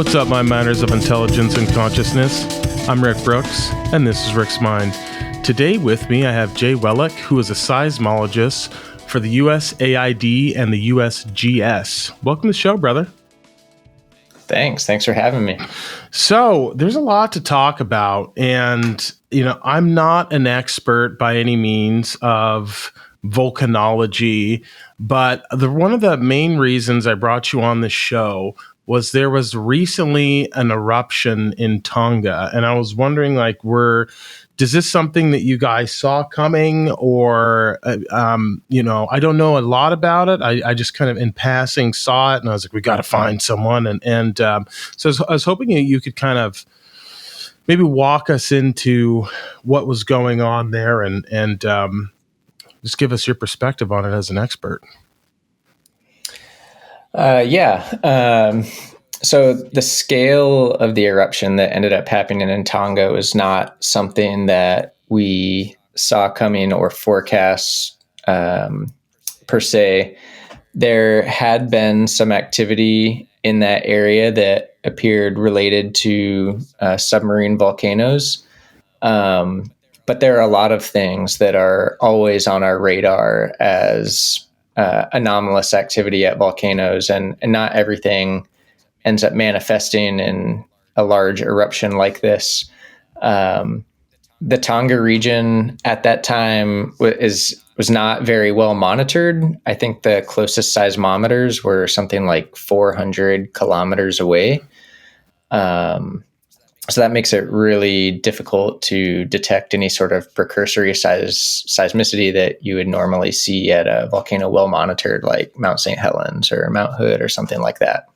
What's up, my miners of intelligence and consciousness? I'm Rick Brooks, and this is Rick's Mind. Today with me, I have Jay Wellik, who is a seismologist for the USAID and the USGS. Welcome to the show, brother. Thanks for having me. So there's a lot to talk about, and I'm not an expert by any means of volcanology, but one of the main reasons I brought you on the show was there was recently an eruption in Tonga, and I was wondering, is this something that you guys saw coming, or I don't know a lot about it. I just kind of in passing saw it, and I was like, we got to find someone, and so I was hoping you could kind of maybe walk us into what was going on there, and just give us your perspective on it as an expert. So the scale of the eruption that ended up happening in Tonga was not something that we saw coming or forecast per se. There had been some activity in that area that appeared related to submarine volcanoes. But there are a lot of things that are always on our radar as anomalous activity at volcanoes, and not everything ends up manifesting in a large eruption like this. The Tonga region at that time was not very well monitored. I think the closest seismometers were something like 400 kilometers away. So that makes it really difficult to detect any sort of precursory seismicity that you would normally see at a volcano well monitored like Mount St. Helens or Mount Hood or something like that.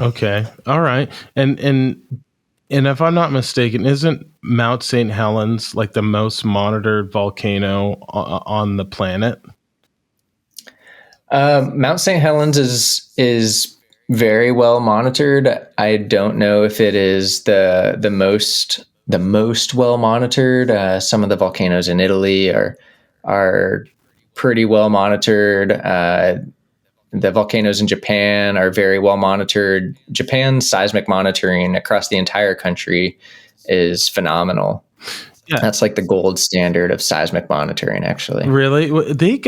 Okay. All right. And if I'm not mistaken, isn't Mount St. Helens like the most monitored volcano on the planet? Mount St. Helens is very well monitored. I don't know if it is the most well monitored. Some of the volcanoes in Italy are pretty well monitored. The volcanoes in Japan are very well monitored. Japan's seismic monitoring across the entire country is phenomenal. Yeah. That's like the gold standard of seismic monitoring, actually. Really? They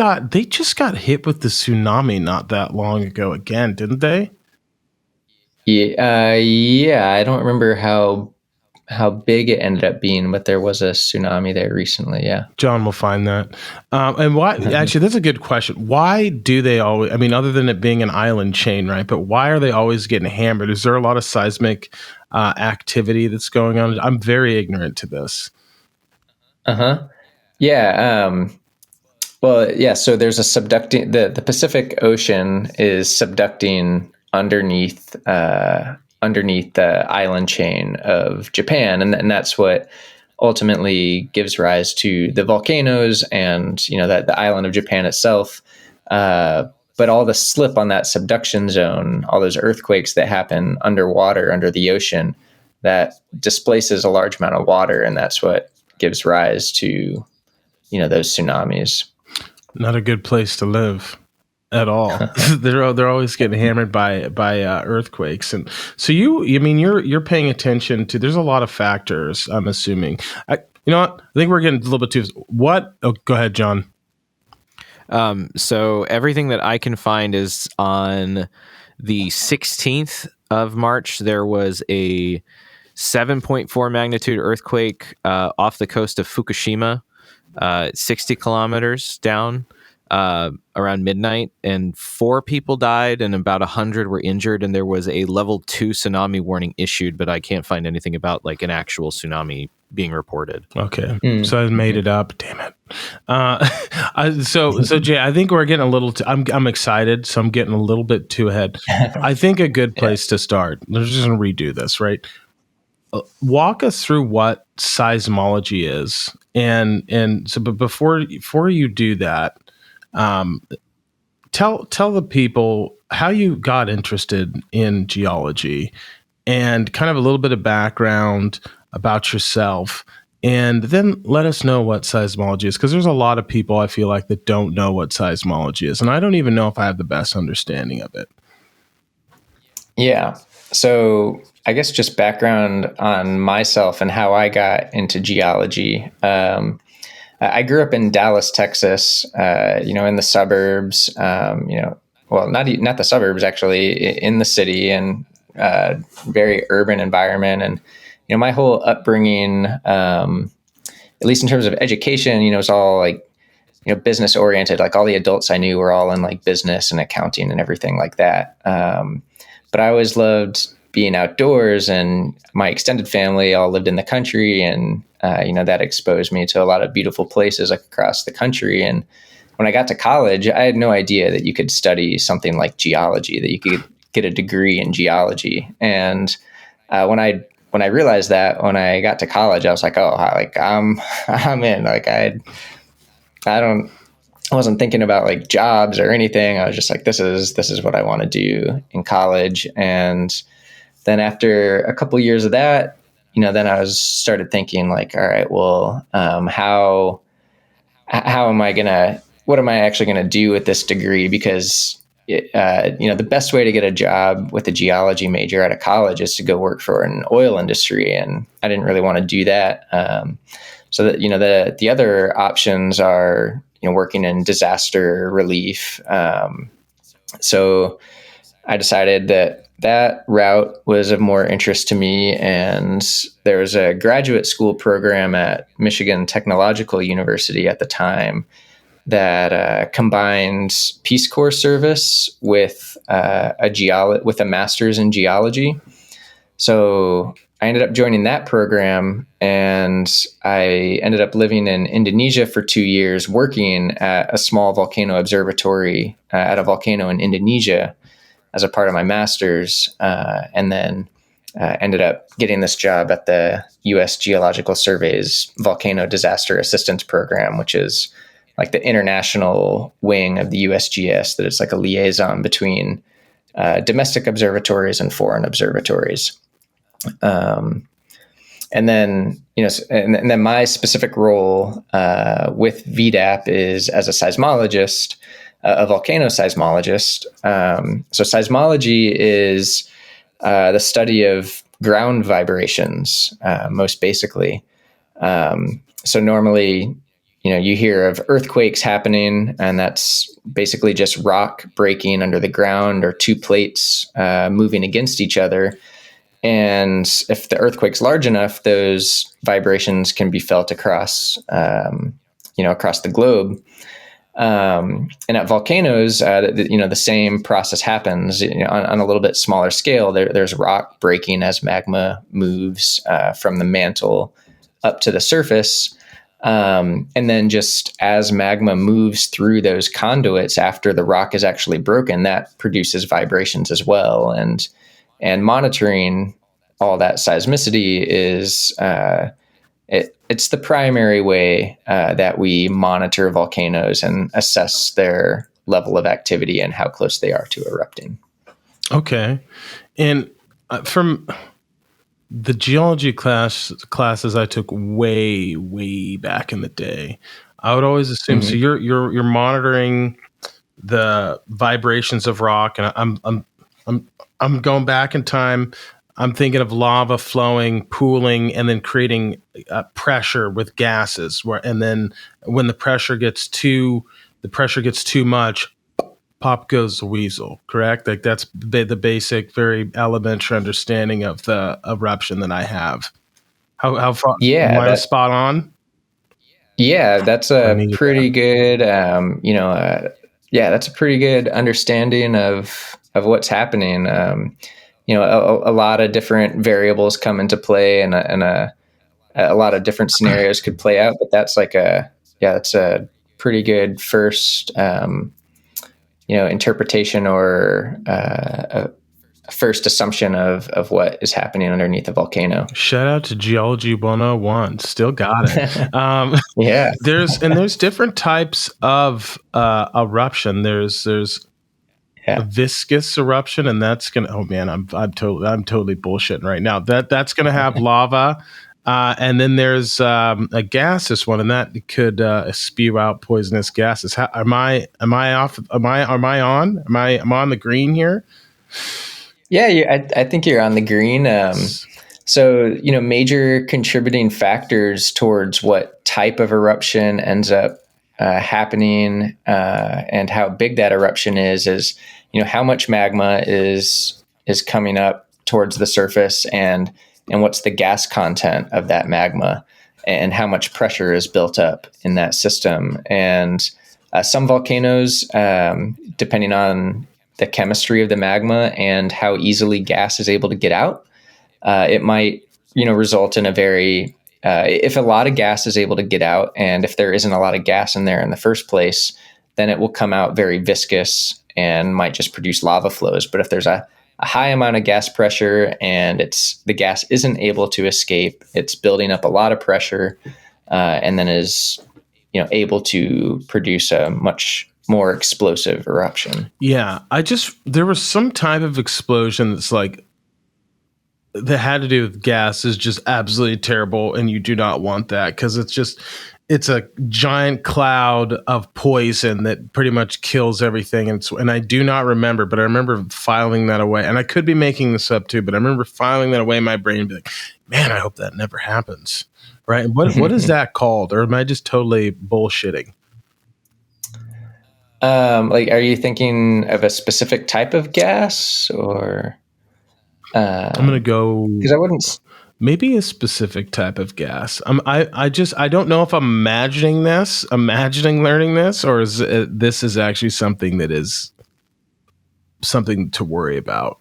just got hit with the tsunami not that long ago again, didn't they? Yeah. I don't remember how big it ended up being, but there was a tsunami there recently. Yeah. John will find that. And why, actually, that's a good question. Why do they always, other than it being an island chain, right? But why are they always getting hammered? Is there a lot of seismic activity that's going on? I'm very ignorant to this. Yeah. Well, yeah. So there's a subducting, the Pacific Ocean is subducting underneath the island chain of Japan. And that's what ultimately gives rise to the volcanoes and, the island of Japan itself. But all the slip on that subduction zone, all those earthquakes that happen underwater, under the ocean, that displaces a large amount of water. And that's what gives rise to, those tsunamis. Not a good place to live at all. They're always getting hammered by earthquakes, and so you're paying attention to. There's a lot of factors. I'm assuming. You know what? I think we're getting a little bit too. What? Oh, go ahead, John. So everything that I can find is on the 16th of March. There was a 7.4 magnitude earthquake off the coast of Fukushima, 60 kilometers down. Around midnight, and 4 people died and about 100 were injured, and there was a level 2 tsunami warning issued, but I can't find anything about like an actual tsunami being reported. Okay. So I made it up. Damn it. So Jay, I think we're getting a little I'm excited, so I'm getting a little bit too ahead. I think a good place to start. Let's just redo this, right? Walk us through what seismology is. And so, but before you do that, tell the people how you got interested in geology and kind of a little bit of background about yourself, and then let us know what seismology is, because there's a lot of people I feel like that don't know what seismology is, and I don't even know if I have the best understanding of it. Yeah. So I guess just background on myself and how I got into geology. I grew up in Dallas, Texas, in the suburbs, well, not the suburbs, actually, in the city, and very urban environment. And, my whole upbringing, at least in terms of education, was all like, business oriented. Like all the adults I knew were all in like business and accounting and everything like that. But I always loved being outdoors, and my extended family all lived in the country, and that exposed me to a lot of beautiful places across the country. And when I got to college, I had no idea that you could study something like geology, that you could get a degree in geology. And when I realized that, when I got to college, I was like, oh, like I'm in. Like I wasn't thinking about like jobs or anything. I was just like, this is what I want to do in college. And then after a couple of years of that, then I started thinking like, all right, well, how am I what am I actually going to do with this degree? Because, the best way to get a job with a geology major out of college is to go work for an oil industry. And I didn't really want to do that. So that, the other options are, working in disaster relief. So I decided that route was of more interest to me. And there was a graduate school program at Michigan Technological University at the time that combined Peace Corps service with with a master's in geology. So I ended up joining that program, and I ended up living in Indonesia for 2 years, working at a small volcano observatory at a volcano in Indonesia as a part of my master's, and then ended up getting this job at the U.S. Geological Survey's Volcano Disaster Assistance Program, which is like the international wing of the USGS, that it's like a liaison between domestic observatories and foreign observatories. And then, and then my specific role with VDAP is as a seismologist, a volcano seismologist. So seismology is the study of ground vibrations, most basically. So normally, you hear of earthquakes happening, and that's basically just rock breaking under the ground or two plates moving against each other. And if the earthquake's large enough, those vibrations can be felt across the globe. And at volcanoes, the same process happens on a little bit smaller scale. There's rock breaking as magma moves from the mantle up to the surface. And then just as magma moves through those conduits after the rock is actually broken, that produces vibrations as well. And monitoring all that seismicity is it's the primary way that we monitor volcanoes and assess their level of activity and how close they are to erupting. Okay. And from the geology classes I took way, way back in the day, I would always assume, so you're monitoring the vibrations of rock, and I'm going back in time. I'm thinking of lava flowing, pooling, and then creating pressure with gases. And then when the pressure gets too much, pop goes the weasel. Correct? Like that's the basic, very elementary understanding of the eruption that I have. How far? Yeah, am I spot on? Yeah, that's a pretty good. That's a pretty good understanding of what's happening. A lot of different variables come into play, and a lot of different scenarios could play out. But that's that's a pretty good first, interpretation or a first assumption of what is happening underneath a volcano. Shout out to Geology 101. Still got it. Yeah. There's different types of eruption. There's a viscous eruption, and that's gonna. Oh man, I'm totally bullshitting right now. That's gonna have lava, and then there's a gaseous one, and that could spew out poisonous gases. Am I on the green here? Yeah, I think you're on the green. So, major contributing factors towards what type of eruption ends up happening and how big that eruption is, how much magma is coming up towards the surface, and what's the gas content of that magma, and how much pressure is built up in that system. And some volcanoes, depending on the chemistry of the magma and how easily gas is able to get out, it might, result in a very, if a lot of gas is able to get out, and if there isn't a lot of gas in there in the first place, then it will come out very viscous and might just produce lava flows. But if there's a high amount of gas pressure and the gas isn't able to escape, it's building up a lot of pressure, and then is, able to produce a much more explosive eruption. Yeah, there was some type of explosion that had to do with gas is just absolutely terrible, and you do not want that, because it's a giant cloud of poison that pretty much kills everything. And I do not remember, but I remember filing that away. And I could be making this up too, but I remember filing that away in my brain and be like, man, I hope that never happens. Right? What is that called? Or am I just totally bullshitting? Are you thinking of a specific type of gas, or? I'm gonna go because I wouldn't. Maybe a specific type of gas. I don't know if I'm imagining learning this, or this is actually something that is something to worry about.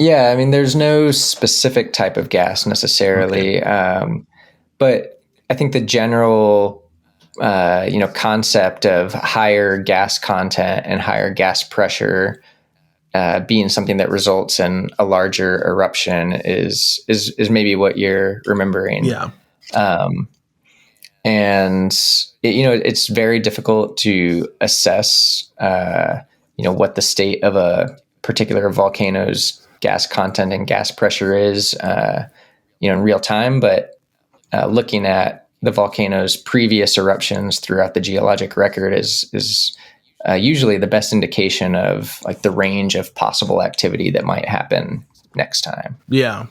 Yeah, I mean, there's no specific type of gas necessarily, but I think the general, concept of higher gas content and higher gas pressure being something that results in a larger eruption is maybe what you're remembering. Yeah. And it's very difficult to assess, what the state of a particular volcano's gas content and gas pressure is, in real time. But looking at the volcano's previous eruptions throughout the geologic record is usually the best indication of the range of possible activity that might happen next time. Yeah.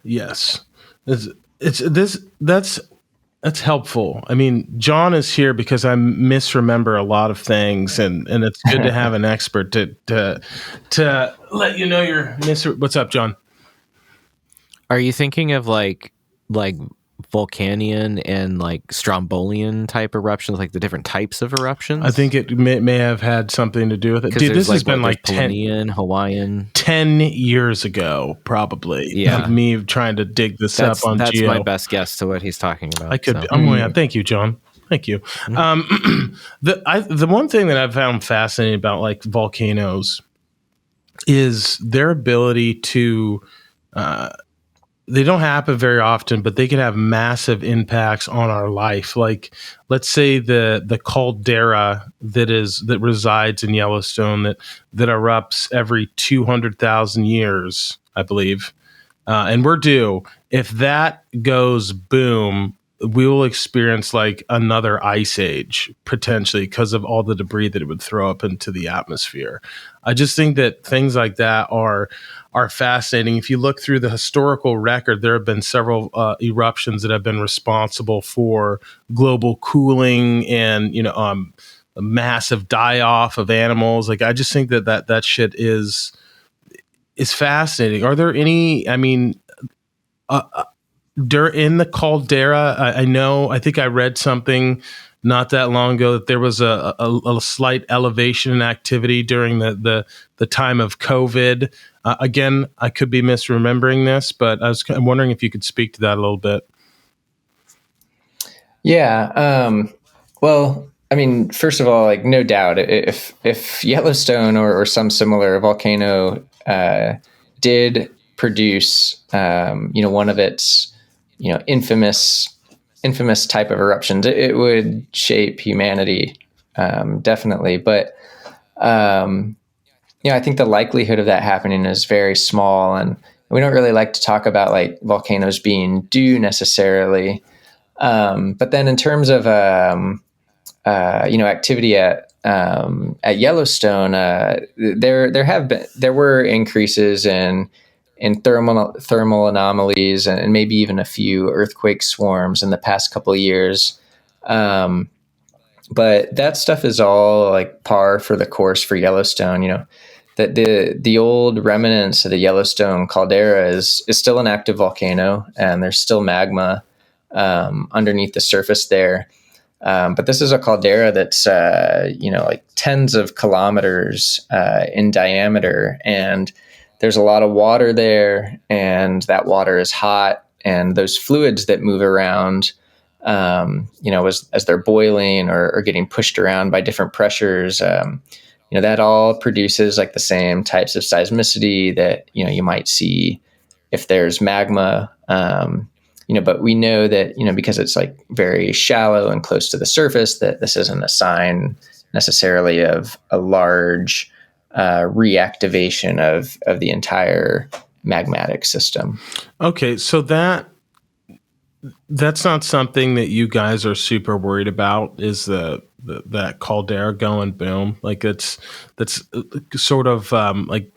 Yes. That's helpful. I mean, John is here because I misremember a lot of things, and it's good to have an expert to let you know you're What's up, John? Are you thinking of like Volcanian and Strombolian type eruptions, like the different types of eruptions? I think it may have had something to do with it. Dude, this has been 10 Hawaiian 10 years ago, probably. Yeah, me trying to dig this up on that's Geo. my best guess to what he's talking about. I could. So. Thank you, John. Thank you. The one thing that I've found fascinating about volcanoes is their ability to. They don't happen very often, but they can have massive impacts on our life. Let's say the caldera that resides in Yellowstone that erupts every 200,000 years, I believe, and we're due. If that goes boom, we will experience another ice age potentially because of all the debris that it would throw up into the atmosphere. I just think that things like that are fascinating. If you look through the historical record, there have been several eruptions that have been responsible for global cooling and a massive die-off of animals. I just think that shit is fascinating. Are there any? I mean. In the caldera, I think I read something not that long ago that there was a slight elevation in activity during the time of COVID. Again, I could be misremembering this, but I'm wondering if you could speak to that a little bit. Yeah. Well, I mean, first of all, no doubt, if Yellowstone or some similar volcano did produce, one of its infamous type of eruptions, it would shape humanity, definitely. But, I think the likelihood of that happening is very small, and we don't really like to talk about volcanoes being due necessarily. But then in terms of, activity at at Yellowstone, there were increases in thermal anomalies and maybe even a few earthquake swarms in the past couple of years. But that stuff is all like par for the course for Yellowstone. That the old remnants of the Yellowstone caldera is still an active volcano, and there's still magma underneath the surface there. But this is a caldera that's like tens of kilometers in diameter, and there's a lot of water there, and that water is hot, and those fluids that move around, as they're boiling or getting pushed around by different pressures, that all produces like the same types of seismicity that you might see if there's magma. But we know that because it's like very shallow and close to the surface, that this isn't a sign necessarily of a large reactivation of the entire magmatic system. Okay, so that's not something that you guys are super worried about, is that caldera going boom? Like that's sort of like,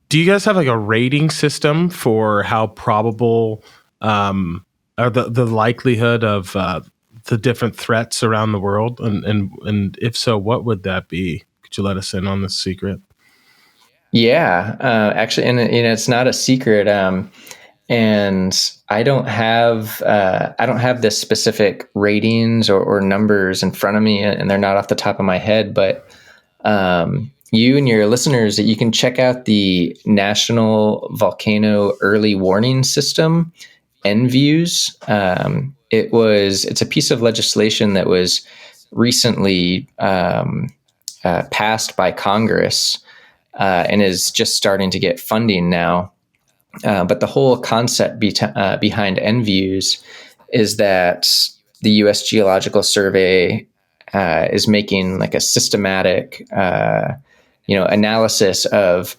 do you guys have like a rating system for how probable or the likelihood of the different threats around the world, and if so, what would that be? Could you let us in on this secret? Yeah, actually, and it's not a secret. And I don't have the specific ratings or numbers in front of me, and they're not off the top of my head. But you and your listeners, you can check out the National Volcano Early Warning System, NViews. It's a piece of legislation that was recently passed by Congress and is just starting to get funding now. But the whole concept behind NViews is that the U.S. Geological Survey is making like a systematic, analysis of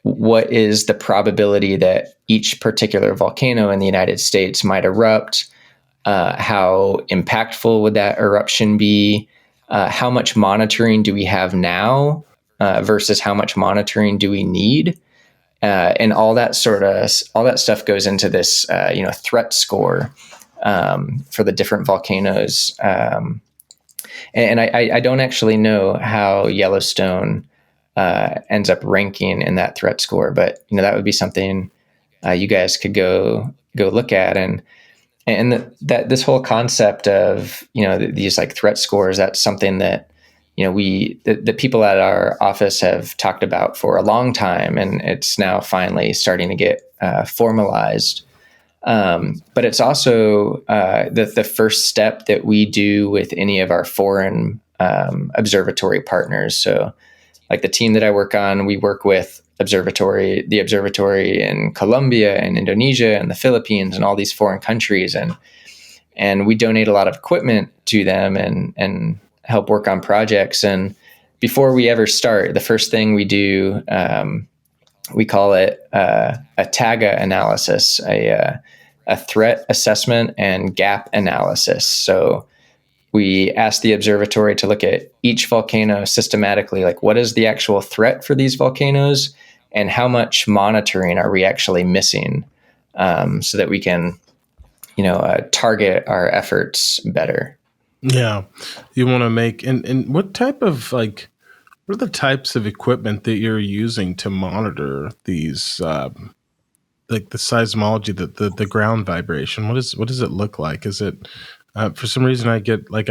what is the probability that each particular volcano in the United States might erupt, how impactful would that eruption be, how much monitoring do we have now versus how much monitoring do we need. And all that stuff goes into this, threat score for the different volcanoes. And I don't actually know how Yellowstone ends up ranking in that threat score, but that would be something you guys could go look at. And that this whole concept of these like threat scores, that's something that the people at our office have talked about for a long time, and it's now finally starting to get formalized. But it's also the first step that we do with any of our foreign observatory partners. So like the team that I work on, we work with the observatory in Colombia and Indonesia and the Philippines and all these foreign countries. And we donate a lot of equipment to them and help work on projects. And before we ever start, the first thing we do, we call it a TAGA analysis, a threat assessment and gap analysis. So we ask the observatory to look at each volcano systematically, like what is the actual threat for these volcanoes and how much monitoring are we actually missing, so that we can, target our efforts better. Yeah. You want to make, and what are the types of equipment that you're using to monitor these, like the seismology, the ground vibration? What does it look like? Is it, for some reason I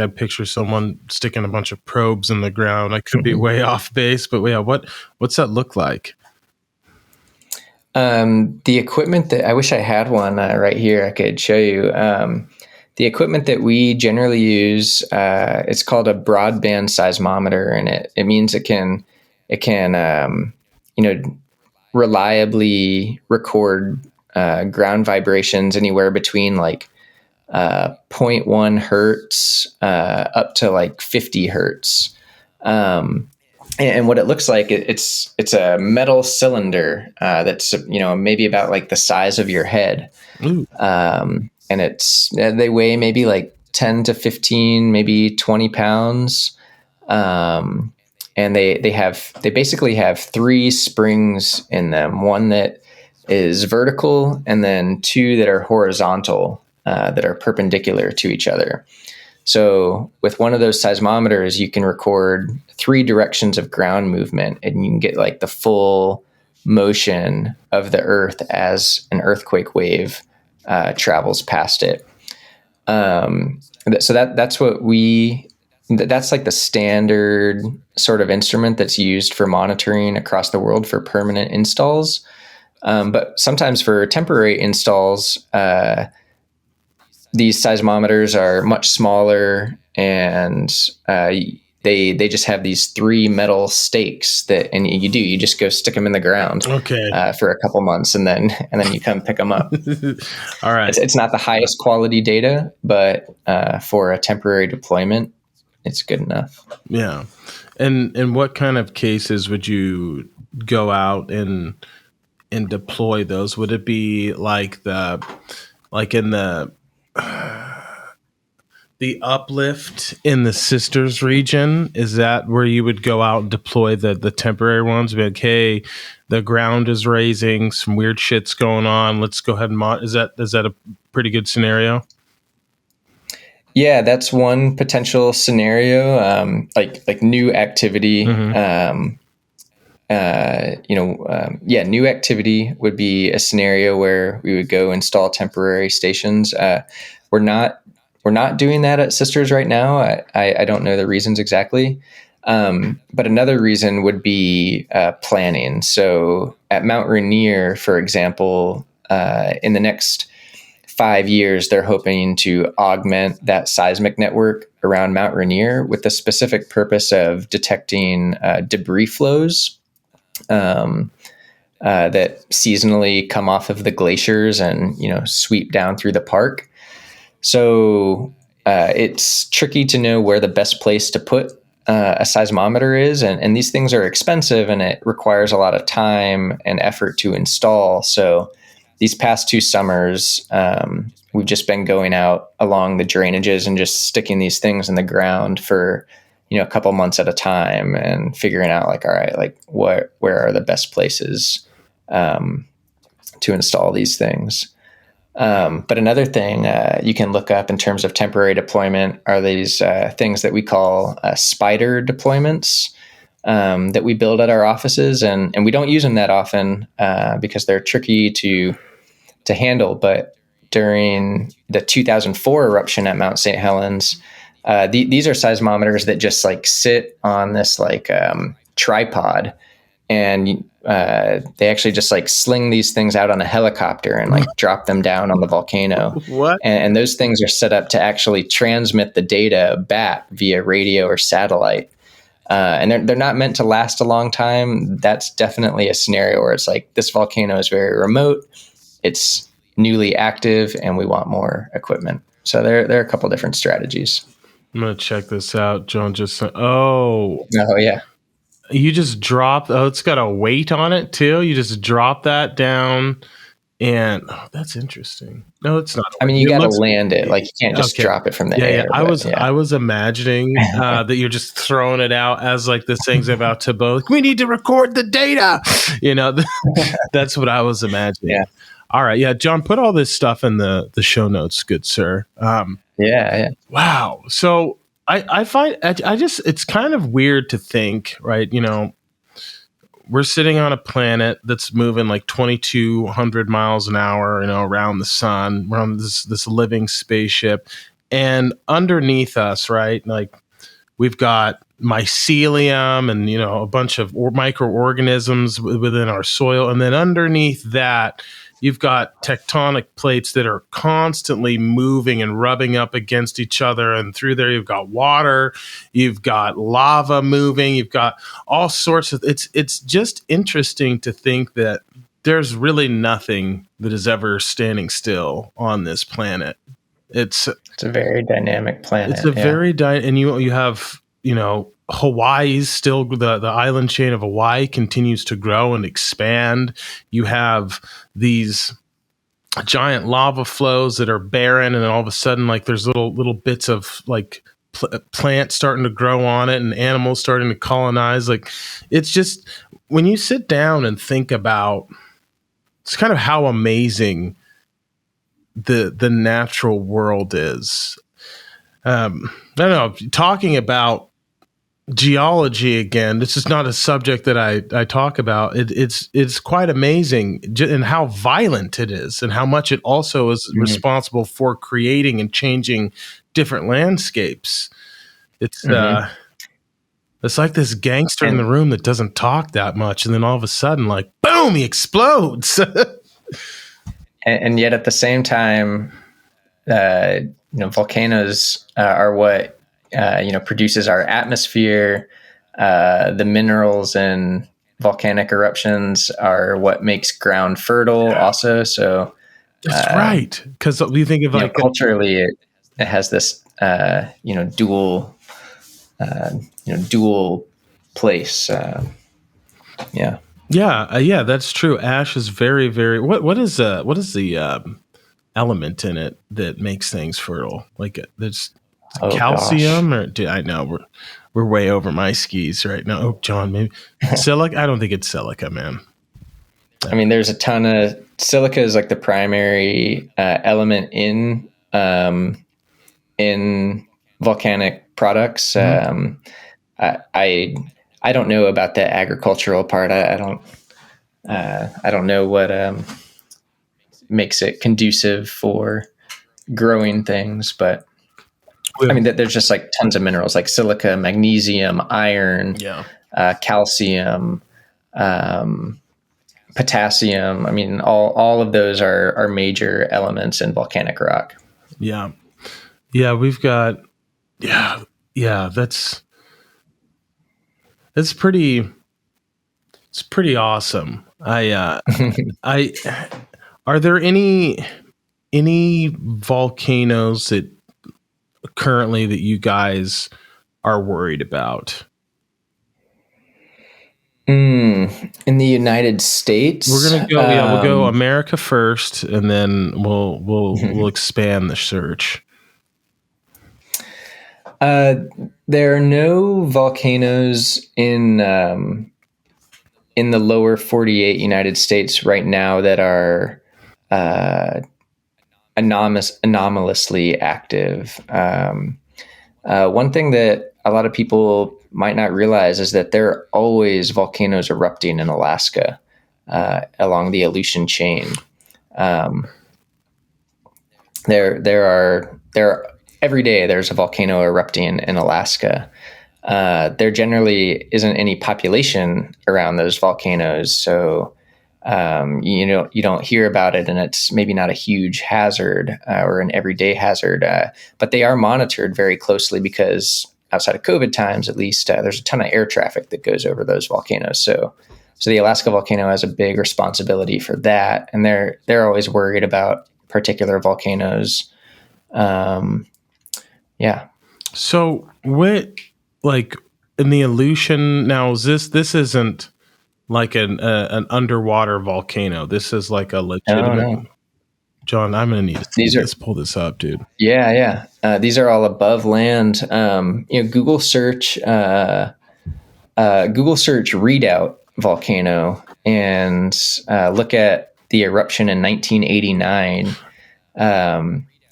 picture someone sticking a bunch of probes in the ground. I could be way off base, but yeah, what's that look like? The equipment that I wish I had one right here, I could show you. The equipment that we generally use, it's called a broadband seismometer, and it means it can reliably record ground vibrations anywhere between like 0.1 hertz up to like 50 hertz. And what it looks like, it's a metal cylinder that's maybe about like the size of your head. And they weigh maybe like 10 to 15, maybe 20 pounds. And they basically have three springs in them. One that is vertical, and then two that are horizontal, that are perpendicular to each other. So with one of those seismometers, you can record three directions of ground movement, and you can get like the full motion of the earth as an earthquake wave travels past it. So that's like the standard sort of instrument that's used for monitoring across the world for permanent installs. But sometimes for temporary installs, these seismometers are much smaller, and they just have these three metal stakes and you just go stick them in the ground for a couple months, and then you come pick them up. All right. It's not the highest quality data, but for a temporary deployment, it's good enough. Yeah. And what kind of cases would you go out and deploy those? Would it be in the uplift in the Sisters region? Is that where you would go out and deploy the temporary ones? Be like, hey, the ground is raising, some weird shit's going on. Let's go ahead and is that a pretty good scenario? Yeah, that's one potential scenario. Like new activity. Mm-hmm. New activity would be a scenario where we would go install temporary stations. We're not doing that at Sisters right now. I don't know the reasons exactly. But another reason would be planning. So at Mount Rainier, for example, in the next 5 years, they're hoping to augment that seismic network around Mount Rainier with the specific purpose of detecting debris flows that seasonally come off of the glaciers and sweep down through the park. So it's tricky to know where the best place to put a seismometer is, and these things are expensive, and it requires a lot of time and effort to install. So these past 2 summers, we've just been going out along the drainages and just sticking these things in the ground for a couple months at a time, and figuring out all right, where are the best places to install these things. But another thing you can look up in terms of temporary deployment are these things that we call spider deployments that we build at our offices, and we don't use them that often because they're tricky to handle. But during the 2004 eruption at Mount St. Helens, these are seismometers that just sit on this tripod, and they actually just sling these things out on a helicopter and drop them down on the volcano. What? And those things are set up to actually transmit the data back via radio or satellite. And they're not meant to last a long time. That's definitely a scenario where it's this volcano is very remote, it's newly active, and we want more equipment. So there are a couple different strategies. I'm going to check this out. John just said, yeah. You just drop, it's got a weight on it too. You just drop that down, and that's interesting. No, it's not. I mean, you got to land it. You can't just drop it from the air. Yeah. I was imagining that you're just throwing it out as this thing's about to blow. We need to record the data. That's what I was imagining. Yeah. All right. Yeah. John, put all this stuff in the show notes. Good, sir. Yeah. Wow. So I find it's kind of weird to think, right? We're sitting on a planet that's moving 2,200 miles an hour, around the sun. We're on this living spaceship, and underneath us, right? We've got mycelium and, a bunch of microorganisms within our soil. And then underneath that, you've got tectonic plates that are constantly moving and rubbing up against each other. And through there, you've got water, you've got lava moving, you've got all sorts of, it's just interesting to think that there's really nothing that is ever standing still on this planet. It's a very dynamic planet. It's a very and you have, Hawaii's still the island chain of Hawaii continues to grow and expand. You have these giant lava flows that are barren, and then all of a sudden, there's little bits of plants starting to grow on it and animals starting to colonize. Like, it's just, when you sit down and think about, it's kind of how amazing the natural world is. I don't know, talking about geology again, this is not a subject that I talk about. It's quite amazing and how violent it is, and how much it also is responsible for creating and changing different landscapes. It's it's like this gangster in the room that doesn't talk that much, and then all of a sudden, like, boom, he explodes. and yet at the same time, volcanoes are what produces our atmosphere. The minerals in volcanic eruptions are what makes ground fertile also. So that's right. Because we think of like culturally, it has this dual place. Yeah, that's true. Ash is very, very. What is the element in it that makes things fertile? Like, there's calcium, or I know we're way over my skis right now. Oh, John, maybe silica. I don't think it's silica, man. I mean, there's a ton of silica is like the primary element in volcanic products. I don't know about the agricultural part. I don't know what makes it conducive for growing things, but I mean, there's just like tons of minerals like silica, magnesium, iron, calcium, potassium. I mean, all of those are major elements in volcanic rock. Yeah. We've got, that's pretty, it's pretty awesome. Are there any volcanoes that currently that you guys are worried about? In the United States, we're gonna go. We'll go America first, and then we'll expand the search. There are no volcanoes in the lower 48 United States right now that are anomalously active. One thing that a lot of people might not realize is that there are always volcanoes erupting in Alaska along the Aleutian chain. There are every day there's a volcano erupting in Alaska. There generally isn't any population around those volcanoes, so you don't hear about it, and it's maybe not a huge hazard or an everyday hazard. But they are monitored very closely because outside of COVID times, at least, there's a ton of air traffic that goes over those volcanoes. So the Alaska volcano has a big responsibility for that, and they're always worried about particular volcanoes. So what, like in the Aleutian now, is this isn't like an underwater volcano. This is like a legitimate. No. John, I'm gonna need to pull this up, dude. Yeah. These are all above land. Google search Redoubt volcano and look at the eruption in 1989.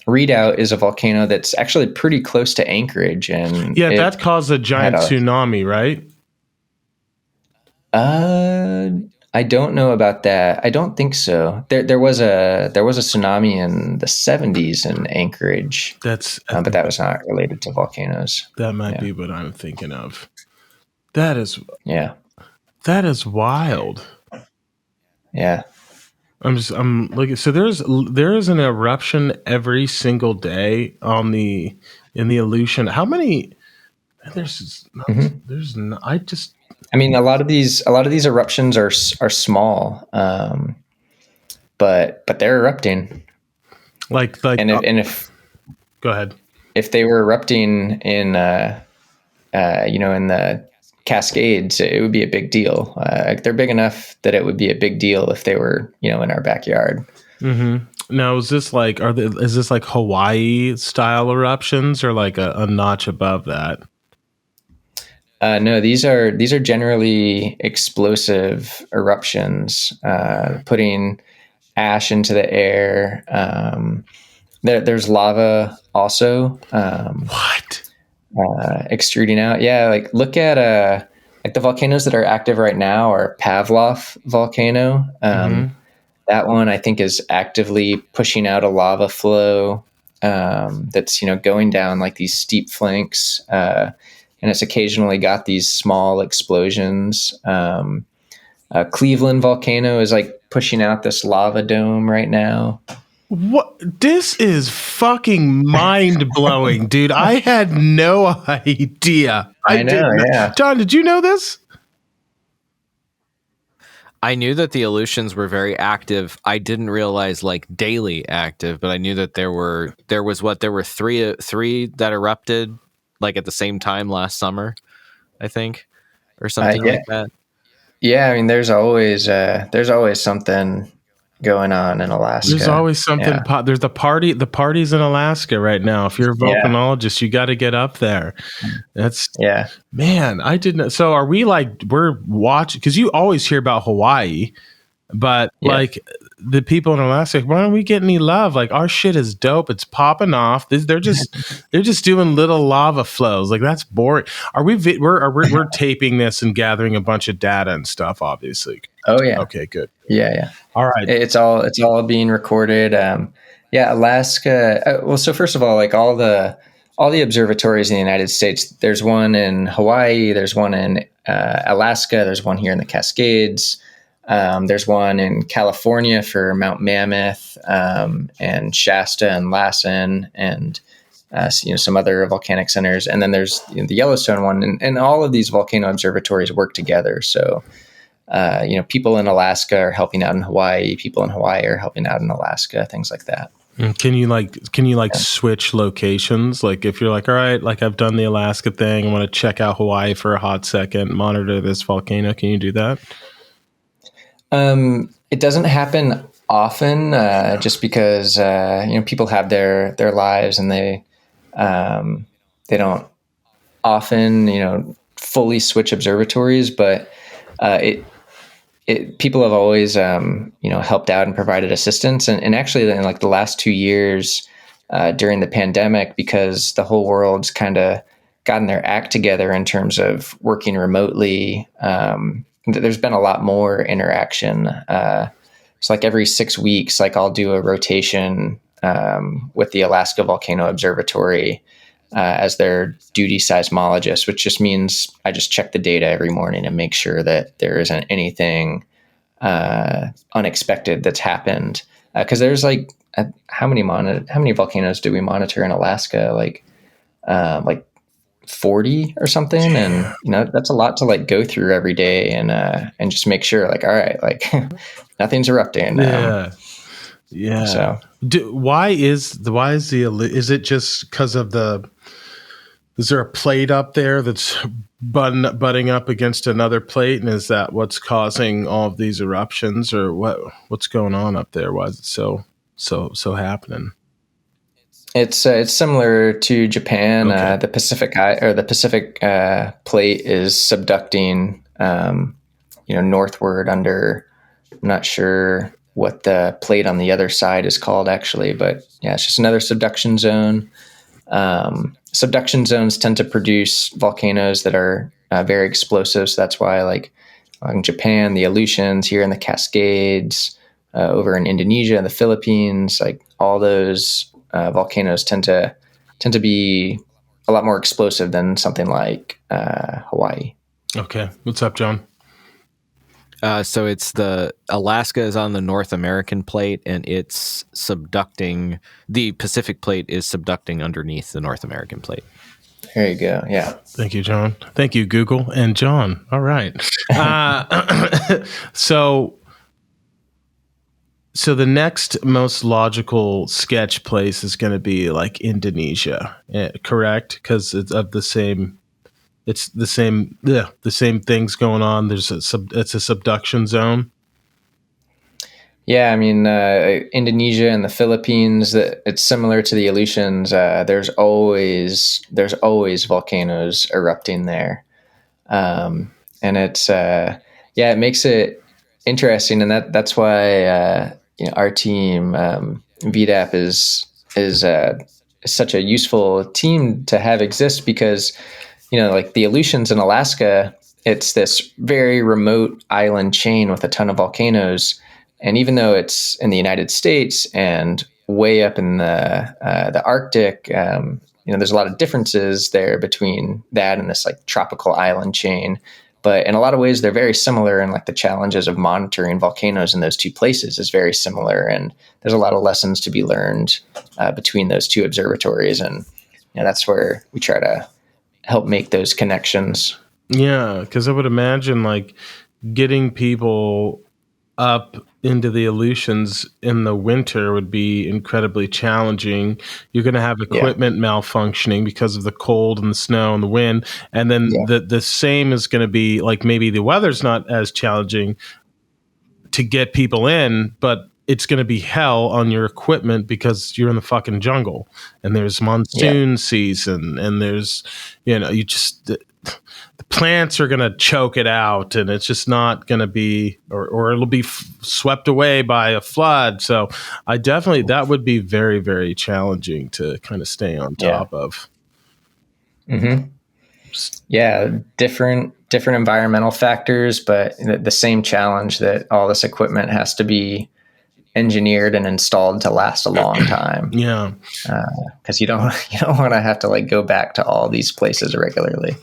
Redoubt is a volcano that's actually pretty close to Anchorage, and that caused a giant tsunami, right? I don't know about that. I don't think so. There was a tsunami in the 70s in Anchorage. But that was not related to volcanoes. That might be what I'm thinking of. That is wild. Yeah. I'm looking. So there is an eruption every single day in the Aleutian. How many? There's not. I mean, a lot of these eruptions are small, but they're erupting. Like if go ahead. If they were erupting in in the Cascades, it would be a big deal. They're big enough that it would be a big deal if they were in our backyard. Mm-hmm. Now, is this like is this like Hawaii style eruptions or like a notch above that? No, these are generally explosive eruptions, putting ash into the air. There's lava also. What? Extruding out. Yeah, like look at like the volcanoes that are active right now are Pavlov volcano. That one I think is actively pushing out a lava flow that's going down like these steep flanks, and it's occasionally got these small explosions. Cleveland volcano is like pushing out this lava dome right now. What? This is fucking mind blowing, dude. I had no idea. I know, yeah. John, did you know this? I knew that the Aleutians were very active. I didn't realize like daily active, but I knew that there were three that erupted like at the same time last summer, I think, or something like that. Yeah, I mean, there's always something going on in Alaska. There's always something. Yeah. There's the party's in Alaska right now. If you're a volcanologist, you got to get up there. That's man. I didn't. So are we like we're watching? Because you always hear about Hawaii, but like the people in Alaska, why don't we get any love? Like our shit is dope. It's popping off. They're just doing little lava flows. Like that's boring. Are we? We're taping this and gathering a bunch of data and stuff. Obviously. Oh yeah. Okay. Good. Yeah. All right. It's all being recorded. Alaska. Well, so first of all, like all the observatories in the United States, there's one in Hawaii, there's one in Alaska, there's one here in the Cascades, there's one in California for Mount Mammoth, and Shasta and Lassen, and some other volcanic centers, and then there's the Yellowstone one, and all of these volcano observatories work together. So. People in Alaska are helping out in Hawaii. People in Hawaii are helping out in Alaska. Things like that. Can you switch locations? Like if you're like, all right, like I've done the Alaska thing, I want to check out Hawaii for a hot second, monitor this volcano. Can you do that? It doesn't happen often, just because people have their lives and they don't often fully switch observatories, but people have always, helped out and provided assistance. And actually in like the last 2 years, during the pandemic, because the whole world's kind of gotten their act together in terms of working remotely, there's been a lot more interaction. So like every 6 weeks, like I'll do a rotation, with the Alaska Volcano Observatory, as their duty seismologist, which just means I just check the data every morning and make sure that there isn't anything unexpected that's happened. Because there's like how many volcanoes do we monitor in Alaska? Like 40 or something, and that's a lot to like go through every day and just make sure like all right, like nothing's erupting. Yeah. So is it just because of is there a plate up there that's butting up against another plate, and is that what's causing all of these eruptions, or what's going on up there? Why is it so happening? It's similar to Japan. Okay. The Pacific plate is subducting, northward under. I'm not sure what the plate on the other side is called actually, but yeah, it's just another subduction zone. Subduction zones tend to produce volcanoes that are very explosive. So that's why, like in Japan, the Aleutians, here in the Cascades, over in Indonesia and the Philippines, like all those volcanoes tend to be a lot more explosive than something like Hawaii. Okay, what's up, John? So it's Alaska is on the North American plate, and it's subducting. The Pacific plate is subducting underneath the North American plate. There you go. Yeah. Thank you, John. Thank you, Google and John. All right. So the next most logical sketch place is going to be like Indonesia, correct? Because it's of the same. It's the same things going on. It's a subduction zone. Yeah, I mean, Indonesia and the Philippines, it's similar to the Aleutians. There's always volcanoes erupting there, and it makes it interesting, and that's why our team VDAP is such a useful team to have exist, because like the Aleutians in Alaska, it's this very remote island chain with a ton of volcanoes. And even though it's in the United States and way up in the Arctic, there's a lot of differences there between that and this like tropical island chain. But in a lot of ways, they're very similar, and like the challenges of monitoring volcanoes in those two places is very similar. And there's a lot of lessons to be learned between those two observatories, and that's where we try to help make those connections. Yeah, because I would imagine like getting people up into the Aleutians in the winter would be incredibly challenging. You're going to have equipment malfunctioning because of the cold and the snow and the wind. And then the same is going to be like, maybe the weather's not as challenging to get people in, but it's going to be hell on your equipment because you're in the fucking jungle and there's monsoon season, and there's, the plants are going to choke it out, and it's just not going to be, or it'll be swept away by a flood. So that would be very, very challenging to kind of stay on top of. Mm-hmm. Yeah. Different environmental factors, but the same challenge that all this equipment has to be engineered and installed to last a long time. Yeah. Because you don't want to have to like go back to all these places regularly.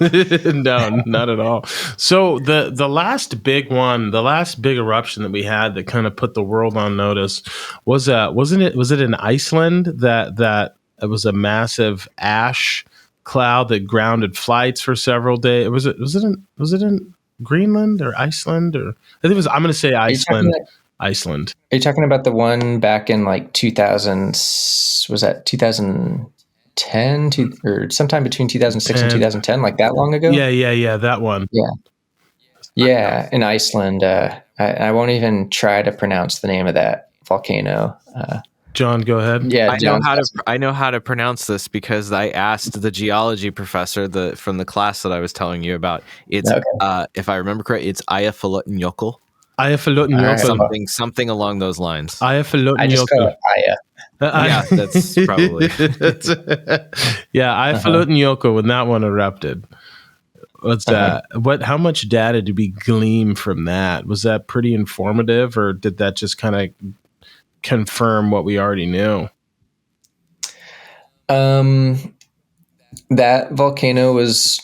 No, not at all. So the last big eruption that we had that kind of put the world on notice was was it in Iceland that it was a massive ash cloud that grounded flights for several days? Was it in Greenland or Iceland, or I think it was, I'm going to say Iceland. Iceland. Are you talking about the one back in like 2000? Was that 2010 or sometime between 2006 and 2010? Like that long ago? Yeah. That one. Yeah. In Iceland. I won't even try to pronounce the name of that volcano. John, go ahead. Yeah, I know how to pronounce this because I asked the geology professor from the class that I was telling you about. It's if I remember correctly, it's Eyjafjallajökull. Eyjafjallajökull. Something along those lines. Eyjafjallajökull. I just call it Aya. Yeah, that's probably. Eyjafjallajökull, when that one erupted. What's that? How much data did we glean from that? Was that pretty informative, or did that just kind of confirm what we already knew? That volcano was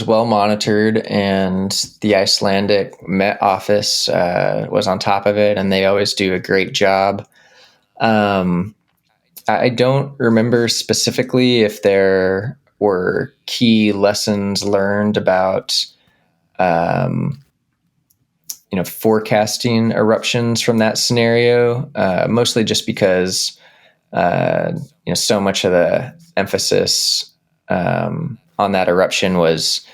well monitored, and the Icelandic Met Office was on top of it, and they always do a great job. I don't remember specifically if there were key lessons learned about forecasting eruptions from that scenario, mostly just because so much of the emphasis on that eruption was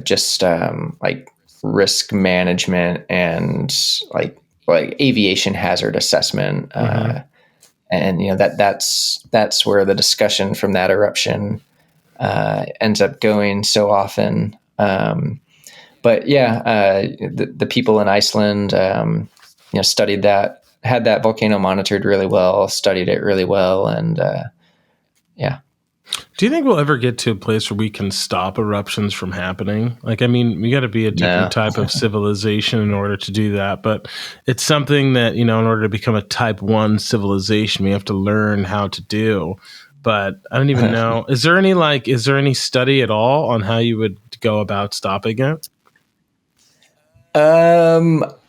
just like risk management and like aviation hazard assessment. And that's where the discussion from that eruption ends up going so often. But the people in Iceland studied that, had that volcano monitored really well, studied it really well, and Do you think we'll ever get to a place where we can stop eruptions from happening? Like, I mean, we got to be a different type of civilization in order to do that. But it's something that, in order to become a type 1 civilization, we have to learn how to do. But I don't even know. Is there any study at all on how you would go about stopping it? Not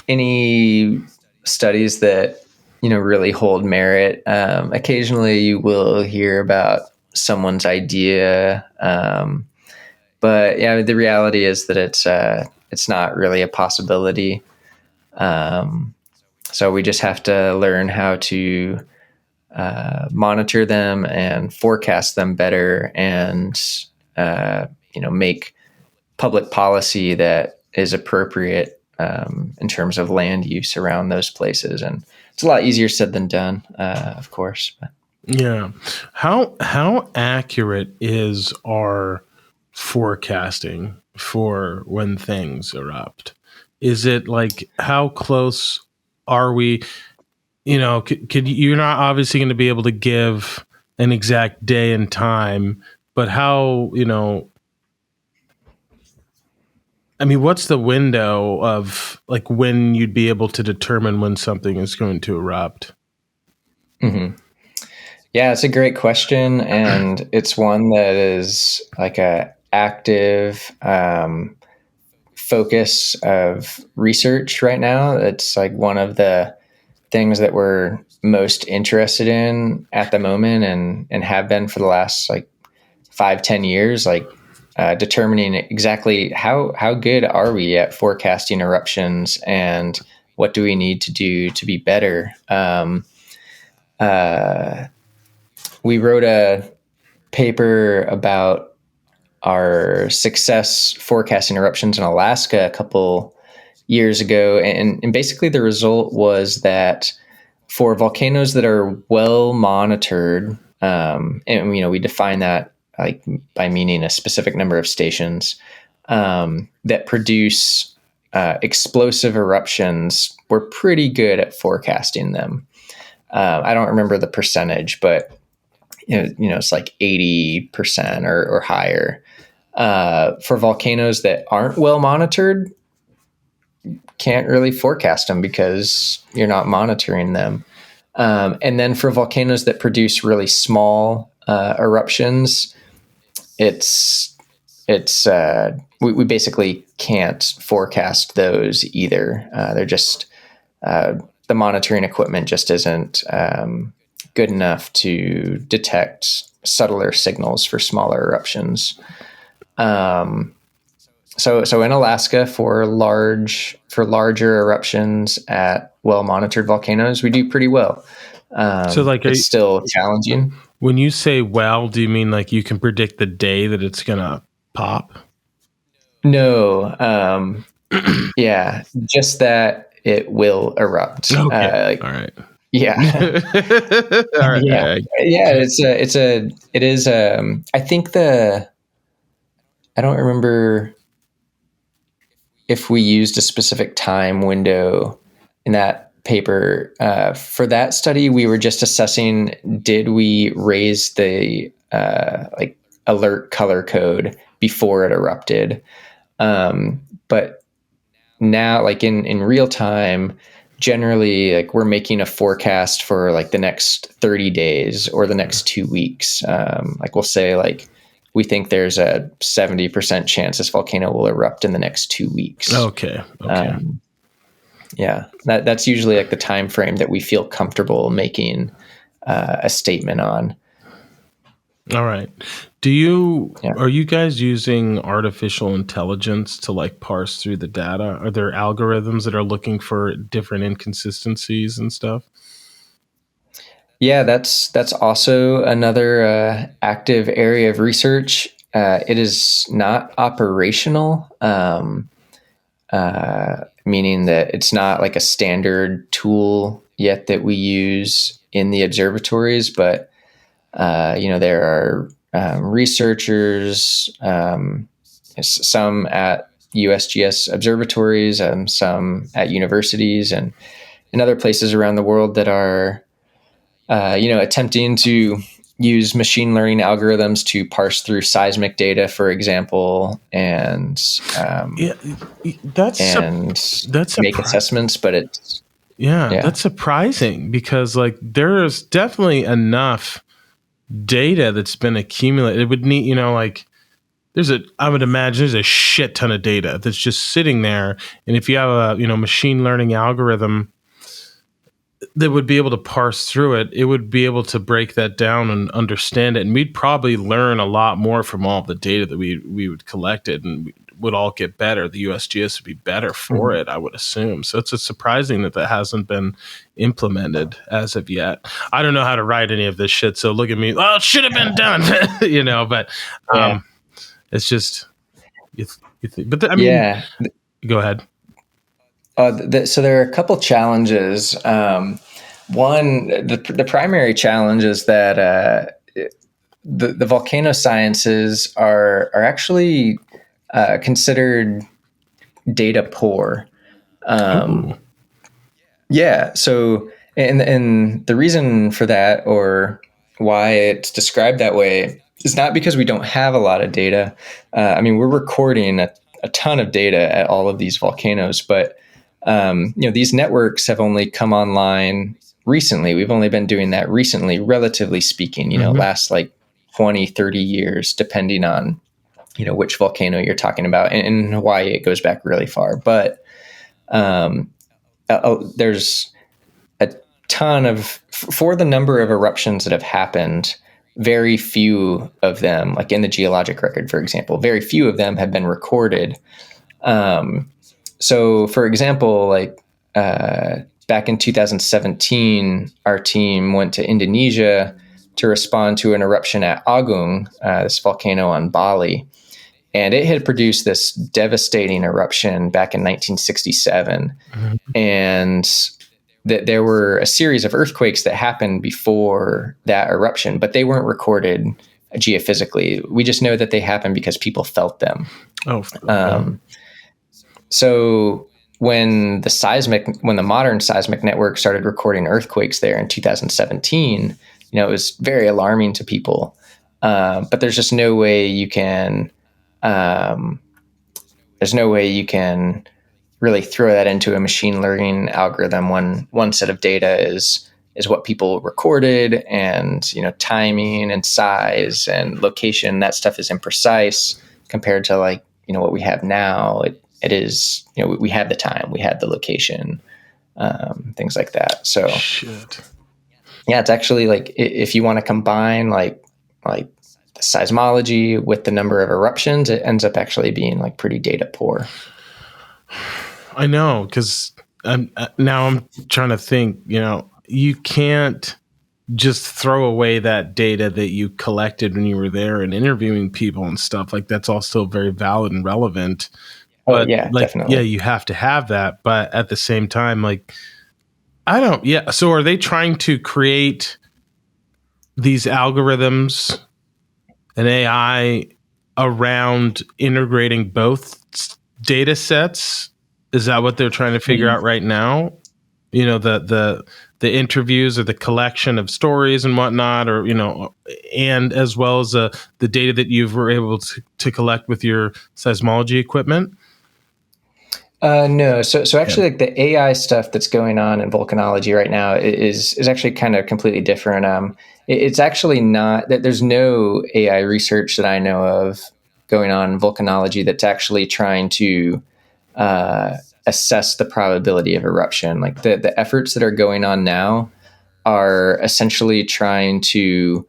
any studies that really hold merit. Occasionally you will hear about someone's idea, but the reality is that it's not really a possibility. So we just have to learn how to monitor them and forecast them better, and make public policy that is appropriate in terms of land use around those places. And it's a lot easier said than done, of course. But. Yeah. How accurate is our forecasting for when things erupt? Is it like, how close are we? Could you're not obviously going to be able to give an exact day and time, but how, I mean, what's the window of like when you'd be able to determine when something is going to erupt? Mm-hmm. Yeah, it's a great question, and it's one that is like a active focus of research right now. It's like one of the things that we're most interested in at the moment, and have been for the last like 5-10 years, like determining exactly how good are we at forecasting eruptions, and what do we need to do to be better. We wrote a paper about our success forecasting eruptions in Alaska a couple years ago. And basically the result was that for volcanoes that are well monitored, and we define that like by meaning a specific number of stations that produce explosive eruptions, we're pretty good at forecasting them. I don't remember the percentage, but it's like 80% or higher. For volcanoes that aren't well monitored, can't really forecast them because you're not monitoring them. And then for volcanoes that produce really small eruptions, we basically can't forecast those either. They're just the monitoring equipment just isn't good enough to detect subtler signals for smaller eruptions. So in Alaska, for larger eruptions at well-monitored volcanoes, we do pretty well. So like, it's still challenging. When you say well, do you mean like you can predict the day that it's gonna pop? No. Yeah, just that it will erupt. Okay. All right. Yeah. All right. Yeah. It is. I think I don't remember if we used a specific time window in that paper. For that study, we were just assessing, did we raise the like alert color code before it erupted? But now, like in real time, generally, like we're making a forecast for like the next 30 days or the next 2 weeks. Like we'll say like, we think there's a 70% chance this volcano will erupt in the next 2 weeks. Okay. Yeah, that's usually like the time frame that we feel comfortable making a statement on. All right. Are you guys using artificial intelligence to like parse through the data? Are there algorithms that are looking for different inconsistencies and stuff? Yeah, that's also another active area of research. It is not operational, meaning that it's not like a standard tool yet that we use in the observatories, but there are researchers, some at USGS observatories, some at universities, and in other places around the world that are attempting to use machine learning algorithms to parse through seismic data, for example, and make assessments. But it's that's surprising, because like there's definitely enough data that's been accumulated. It would need, I would imagine there's a shit ton of data that's just sitting there, and if you have a machine learning algorithm that would be able to parse through it, it would be able to break that down and understand it. And we'd probably learn a lot more from all the data that we would collect it, and we would all get better. The USGS would be better for it, I would assume. So it's surprising that hasn't been implemented as of yet. I don't know how to write any of this shit, so look at me. Oh, it should have been done, but it's just, I mean, Go ahead. So there are a couple challenges. One, the primary challenge is that the volcano sciences are actually considered data poor. Yeah. So, and the reason for that, or why it's described that way, is not because we don't have a lot of data. I mean, we're recording a ton of data at all of these volcanoes, but these networks have only come online recently. We've only been doing that recently, relatively speaking. Last like 20, 30 years, depending on which volcano you're talking about. In Hawaii, it goes back really far, but there's a ton of, for the number of eruptions that have happened, very few of them, like in the geologic record, for example, very few of them have been recorded. So for example, like back in 2017, our team went to Indonesia to respond to an eruption at Agung, this volcano on Bali. And it had produced this devastating eruption back in 1967. Mm-hmm. And there were a series of earthquakes that happened before that eruption, but they weren't recorded geophysically. We just know that they happened because people felt them. So when the modern seismic network started recording earthquakes there in 2017, it was very alarming to people. But there's just no way you can. There's no way you can really throw that into a machine learning algorithm when one set of data is what people recorded, and timing and size and location. That stuff is imprecise compared to what we have now. It is we have the time, we have the location, things like that. So yeah, it's actually if you want to combine like the seismology with the number of eruptions, it ends up actually being pretty data poor. I know, because now I'm trying to think, you can't just throw away that data that you collected when you were there and interviewing people and stuff. That's all still very valid and relevant. But definitely. Yeah, you have to have that. But at the same time, so are they trying to create these algorithms, an AI, around integrating both data sets? Is that what they're trying to figure out right now? The interviews or the collection of stories and whatnot, or and as well as the data that you were able to collect with your seismology equipment. No. So actually, the AI stuff that's going on in volcanology right now is actually kind of completely different. It's actually not that there's no AI research that I know of going on in volcanology that's actually trying to assess the probability of eruption. The efforts that are going on now are essentially trying to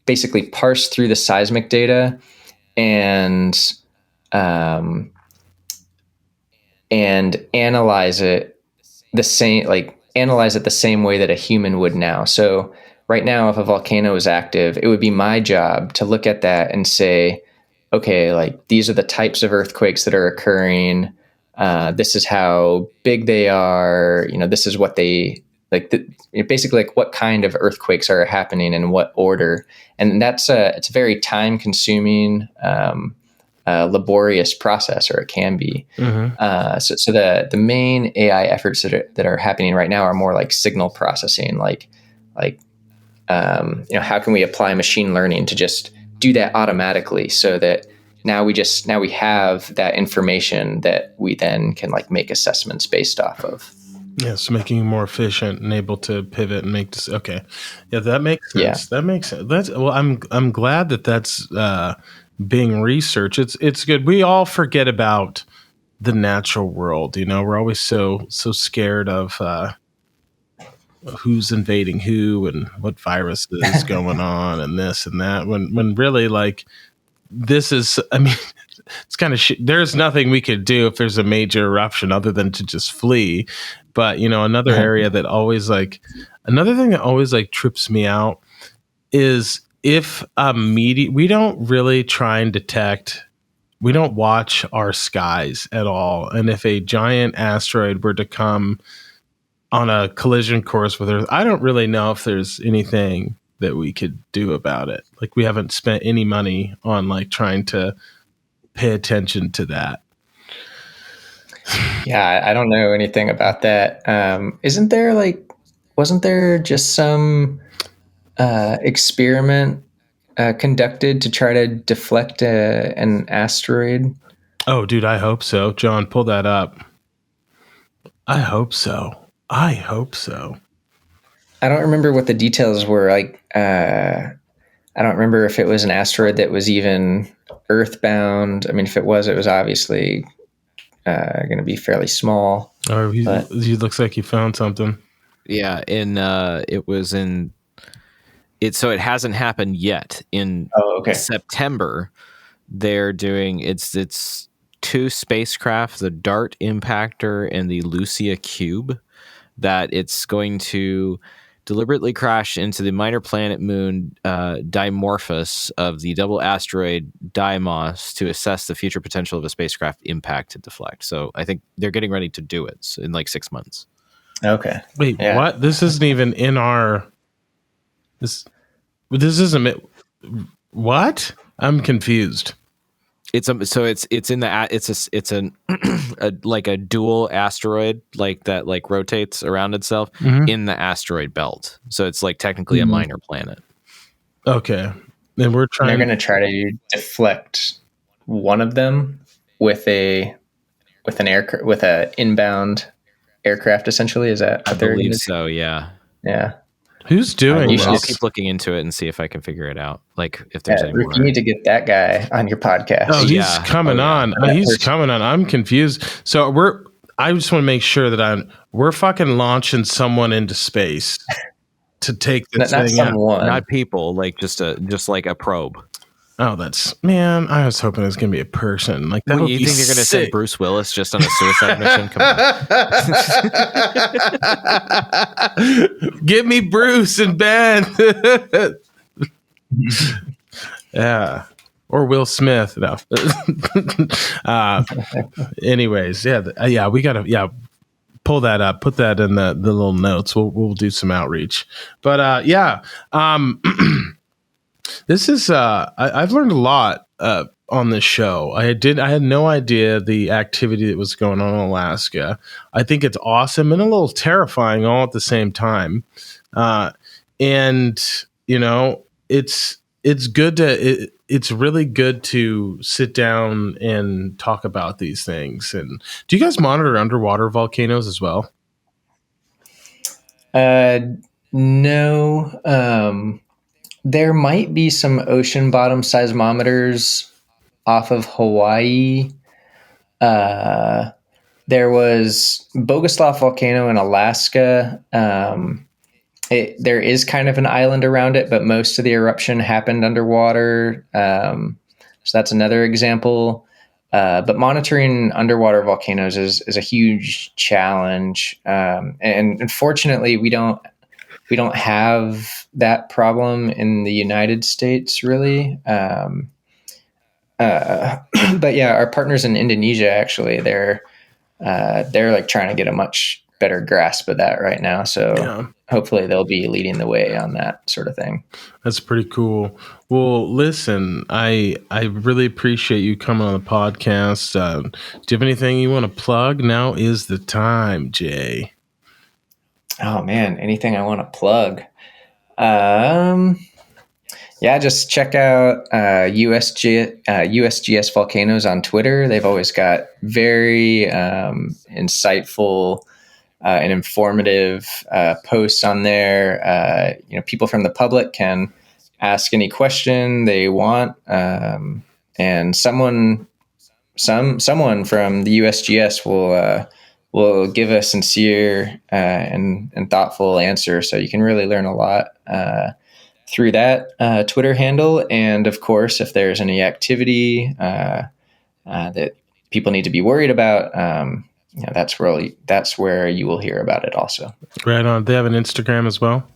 basically parse through the seismic data and analyze it the same way that a human would now. So right now, if a volcano is active, it would be my job to look at that and say, okay, these are the types of earthquakes that are occurring. This is how big they are. This is what they basically what kind of earthquakes are happening in what order. And it's a very time consuming, laborious process, or it can be. Mm-hmm. So the main AI efforts that are happening right now are more like signal processing, how can we apply machine learning to just do that automatically, so that now we have that information that we then can make assessments based off of. Yes, making you more efficient and able to pivot and make this. Okay, yeah, that makes sense. Yeah. That makes sense. I'm glad that's being researched. It's good. We all forget about the natural world. We're always so scared of who's invading who and what virus is going on and this and that. When really this is, it's kind of there's nothing we could do if there's a major eruption other than to just flee. But another area that always another thing that always trips me out is if we don't really try and detect we don't watch our skies at all. And if a giant asteroid were to come on a collision course with Earth, I don't really know if there's anything that we could do about it. Like, we haven't spent any money on like trying to pay attention to that. Yeah, I don't know anything about that. Wasn't there just some experiment conducted to try to deflect an asteroid? Oh, dude, I hope so. John, pull that up. I hope so. I don't remember what the details were. Like, I don't remember if it was an asteroid that was even earthbound. I mean, if it was obviously going to be fairly small. Oh, he looks like he found something. Yeah, it was in it. So it hasn't happened yet. In September, they're doing it's two spacecraft, the DART impactor and the Lucia cube, that it's going to deliberately crash into the minor planet moon Dimorphos of the double asteroid Deimos to assess the future potential of a spacecraft impact to deflect. So I think they're getting ready to do it in like 6 months. Okay. Wait, what? This isn't even in our... This isn't... What? I'm confused. It's a like a dual asteroid like that, like rotates around itself in the asteroid belt. So it's like technically a minor planet. Okay, and they're going to try to deflect one of them with an inbound aircraft. Essentially, is that? I believe so. Yeah. Yeah. Who's doing this? I'll keep looking into it and see if I can figure it out. Like, if there's any more. You need to get that guy on your podcast. Oh, he's coming on. He's coming on. I'm confused. So I just want to make sure that we're fucking launching someone into space to take this thing out. Not people, like just like a probe. Oh, man, I was hoping it was going to be a person. Like, that you think they're going to send Bruce Willis just on a suicide mission? Come on. Give me Bruce and Ben. Yeah. Or Will Smith. No. Anyways, we got to, pull that up. Put that in the little notes. We'll do some outreach. But, this is I've learned a lot on this show. I had no idea the activity that was going on in Alaska. I think it's awesome and a little terrifying all at the same time. And you know, it's really good to sit down and talk about these things. And do you guys monitor underwater volcanoes as well? No. There might be some ocean bottom seismometers off of Hawaii. There was Bogoslav volcano in Alaska. There is kind of an island around it, but most of the eruption happened underwater. So that's another example. But monitoring underwater volcanoes is a huge challenge. And unfortunately, we don't have that problem in the United States, really. But yeah, our partners in Indonesia, actually, they're like trying to get a much better grasp of that right now. So hopefully they'll be leading the way on that sort of thing. That's pretty cool. Well, listen, I really appreciate you coming on the podcast. Do you have anything you want to plug? Now is the time, Jay. Oh man, anything I want to plug? Just check out USGS Volcanoes on Twitter. They've always got very insightful and informative posts on there. People from the public can ask any question they want, and someone from the USGS will give a sincere and thoughtful answer. So you can really learn a lot through that Twitter handle. And of course, if there's any activity that people need to be worried about, that's where you will hear about it also. Right on. They have an Instagram as well?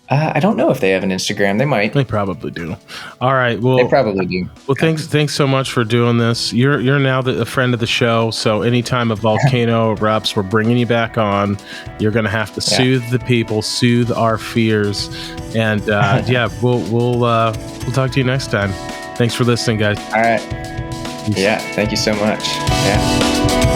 I don't know if they have an Instagram. They might. They probably do. All right. Well, They probably do. Well, thanks so much for doing this. You're now a friend of the show. So anytime a volcano erupts, we're bringing you back on. You're going to have to soothe the people, soothe our fears, and we'll talk to you next time. Thanks for listening, guys. All right. Yeah. Thank you so much. Yeah.